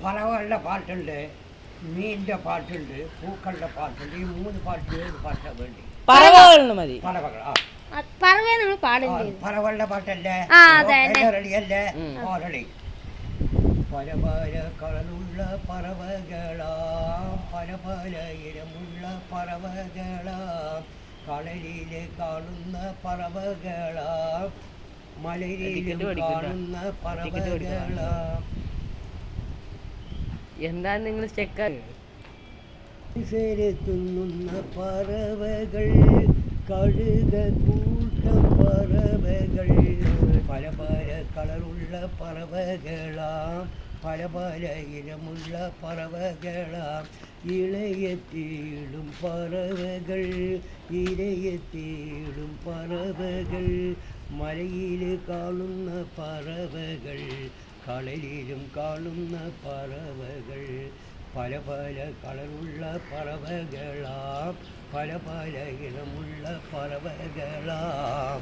പറവകളുടെ പാട്ടുണ്ട്, മീനിൻ്റെ പാട്ടുണ്ട്, പൂക്കളുടെ പാട്ടുണ്ട്. ഈ 3 പാട്ട് 7 പാട്ടാണ് വേണ്ടി. പറവകൾ മതി. പറവകൾ പറവകളുടെ പാട്ടല്ലേ? റെഡിയല്ലേ? റെഡി. പല പല കളറുള്ള പറവകളാം, പല പല ഇനമുള്ള പറവകളാം, കടലില് കാണുന്ന പറവകളാം, മലയിലും കാണുന്ന പറവകളാം. എന്താണ് നിങ്ങൾ ചെക്കാണ് തിന്നുന്ന പറവകൾ, കഴുക കൂട്ടം പറവകൾ, പല പല കളറുള്ള പറവകളാം, പല പല ഇനമുള്ള പറവകളാം, ഇളയത്തേടും പറവകൾ, ഇരയത്തേടും പറവകൾ, മലയിൽ കാണുന്ന പറവകൾ, കടലിലും കാണുന്ന പറവകൾ, പല പല കളറുള്ള പറവകളാം, പല പല ഇനമുള്ള പറവകളാം.